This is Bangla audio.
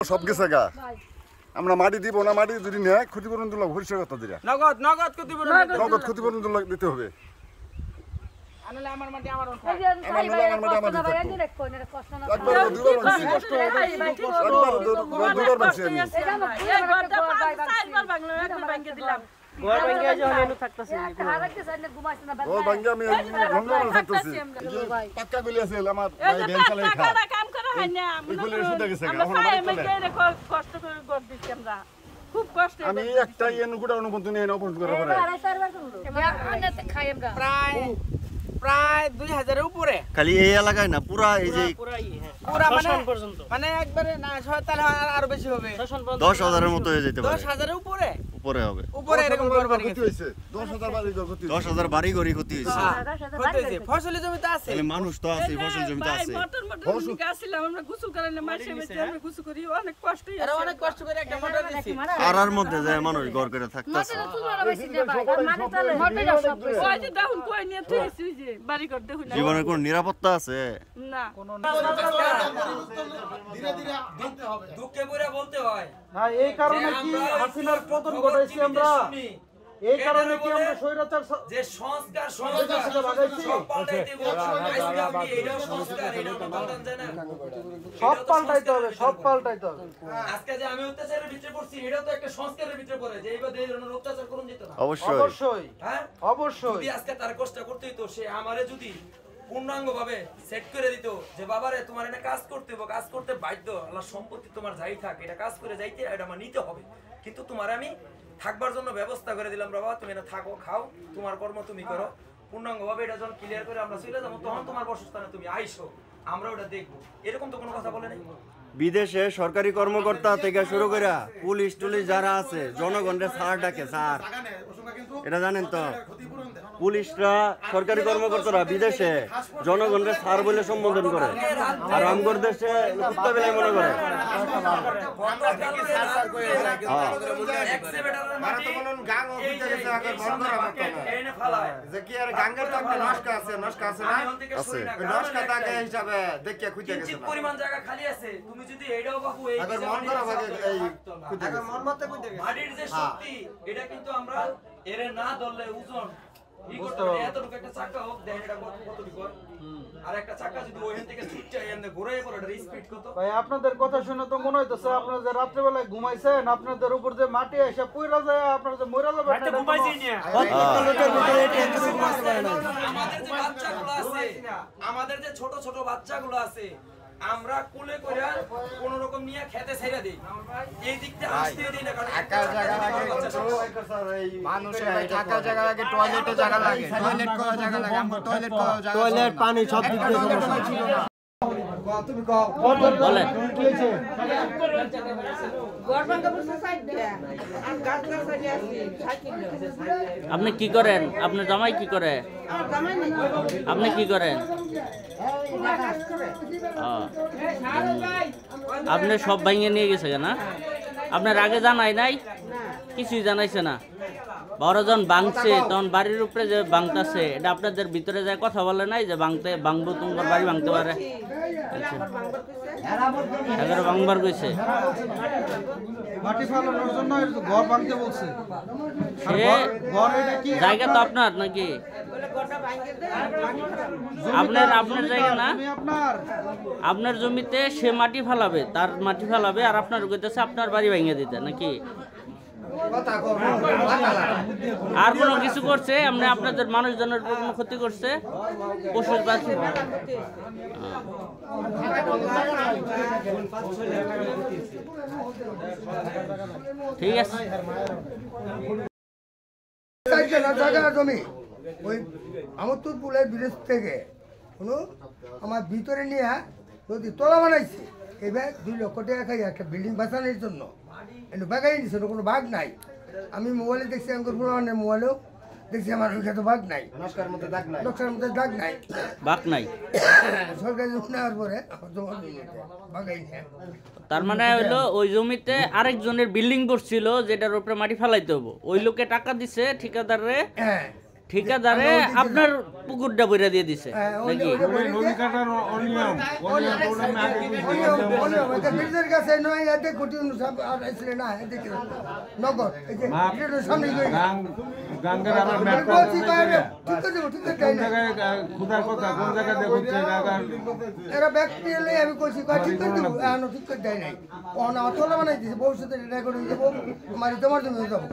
সব গেছে গা আমরা মাটি দিব না, মাটি যদি নেয় ক্ষতিপূরণ দিলাম পরিষ্কার কথা দিরা নগদ ক্ষতিপূরণ দিতে হবে। আমার মাটি আমার আমি একটা অনুমোদন প্রায় 2000 এর উপরে খালি এই এলাকায় না পুরা এই যে পুরা মানে একবারে না তাহলে আরো বেশি হবে 10,000 এর মতো হয়ে যেতে পারে 10,000 এর উপরে হবে উপরে এরকম ক্ষতি হয়েছে 10,000 বাড়ি ঘরই ক্ষতি হয়েছে ফসলি জমিতে আছে তাহলে মানুষ তো আছে ফসল জমিতে আছে আমরা গোসল করালে মাসে মাসে আমরা গোসল করি অনেক কষ্ট আর অনেক কষ্ট করে একটা মোটর দিছি আর মধ্যে যায় মানুষ ঘর করে থাকতেছে জীবনের কোন নিরাপত্তা আছে না ধীরে ধীরে বলতে হবে দুঃখে পড়ে বলতে হয় না এই কারণে কি হাসিনার পতন ঘটাইছি আমরা এই কারণে কি আমরা স্বৈরাচার যে সংস্কার সব পাল্টাইতে সব পাল্টাইতে হবে আজকে যে আমি অত্যাচারের ভিতরে পড়ছি এটাও তো একটা সংস্কারের ভিতরে পড়ে যে এইভাবে এই ধরনের অত্যাচার করুন যেত না অবশ্যই হ্যাঁ অবশ্যই যদি আজকে তার কষ্ট করতেই তো সে আমারে যদি পূর্ণাঙ্গ ভাবে সেট করে দিত যে বাবারে তোমার এটা কাজ করতে হবে, কাজ করতে বাধ্য, আল্লাহ সম্পত্তি তোমার যাই থাক এটা কাজ করে যাইতে এটা আমার নিতে হবে, কিন্তু তোমার আমি থাকবার জন্য ব্যবস্থা করে দিলাম বাবা, তুমি না থাকো খাও তোমার কর্ম তুমি করো, পূর্ণাঙ্গ ভাবে এটা যখন ক্লিয়ার করে আমরা চলে যাবো তখন তোমার বাসস্থানে তুমি আইসো, আমরা ওটা দেখবো, এরকম তো কোনো কথা বলে নাই। বিদেশে সরকারি কর্মকর্তা থেকে শুরু করে পুলিশ টুলিশ যারা আছে জনগণের স্যার ডাকে স্যার, এটা জানেন তো? পুলিশরা সরকারি কর্মকর্তারা বিদেশে জনগণের স্যার বলে সম্বোধন করে, আর আমগর দেশে কুত্তা বেলায় মনে করে। পরিমাণ জায়গা খালি আছে, তুমি যদি এটাও বাবু এই মাটির যে শক্তি এটা কিন্তু আমরা এর না ধরলে ওজন এতটুকু একটা চাকা হোক দেন এটা কতটুকু আর একটা চাকা যদি ওইখান থেকে ছুটছে এমনি ঘুরে পড়ে এটা স্পিড কত ভাই আপনাদের কথা শুনে তো মনে হইতেছে আপনারা যে রাত্রে বেলায় ঘুমাইছেন আপনাদের উপর যে মাটি এসে পুইরা যায় আপনারা যে মইরা যাবেন এটা ঘুমাইছি না আমাদের যে ছোট ছোট বাচ্চাগুলো আছে আমরা কোলে কইরা কোন রকম নিয়ে খেতে ছেড়ে দেই, এই দিকটা আসতে দেই না, কারণ একা জায়গা লাগে মানুষের থাকার জায়গা লাগে, টয়লেটে জায়গা লাগে, টয়লেট করার জায়গা লাগে, আমরা টয়লেট করার জায়গা, টয়লেট পানি সব দিক দিয়ে সমস্যা ছিল না। তুমি কও বলেন কি হইছে আপনি কি করেন? আপনার জামাই কি করে? আপনি কি করেন? আপনি সব ভাঙিয়ে নিয়ে গেছে না? আপনার আগে জানাই নাই? কিছুই জানাইছে না? বড় যখন ভাঙছে তখন বাড়ির উপরে যে ভাঙতেছে এটা আপনাদের ভিতরে যায় কথা বলে নাই যে ভাঙবো তোমার বাড়ি ভাঙতে পারে? এগারো ভাঙবার কইছে মাটি ফালানোর জন্য ঘর ভাঙতে বলছে, জায়গা তো আপনার নাকি? আপনার জায়গা না, আপনার জমিতে সে মাটি ফালাবে, তার মাটি ফালাবে, আর আপনার কইতেছে আপনার বাড়ি ভেঙে দিতে নাকি? আর কোনো কিছু করছে? আপনি আপনাদের মানুষজনের কোনো ক্ষতি করছে? পশুর পাখি ঠিক আছে জমি ওই আমতুরপুরের বিদেশ থেকে কোনো আমার ভিতরে নিয়ে যদি তলা বানাইছে, এবার 2 লক্ষ টাকা খাই একটা বিল্ডিং বাঁচানোর জন্য একটু বাগাই নিচ্ছে, কোনো ভাগ নাই। আমি মোবাইলে দেখছি আমার পুরানের মোবাইলেও দেখছি আমার ওইখানে ভাগ নাই, নকশার মধ্যে দাগ নাই, বাক নাই। সরকারি নেওয়ার পরে বাগাই নিয়ে তার মানে হইলো ওই জমিতে আরেকজনের বিল্ডিং করছিল যেটার উপরে মাটি ফেলাইতে হবো, ওই লোকে টাকা দিছে ঠিকাদারে, ঠিকাদারে আপনার পুকুরটা বইরা দিয়ে দিছে নাকি ব্রিজের কাছে নয় এতে কোটি আসলে না এদিকে নগর এই যে এটা সামনে গাঙ্গের আমার ম্যাপ ঠিক আছে ঠিক আছে এরা ব্যক্তি এলে আমি কইছি ঠিক করে দেবো ঠিক করে দেয় নাই ও না তোলা বানাই দিয়েছে ভবিষ্যতে এটা করে দেবো তোমার জমি যাবো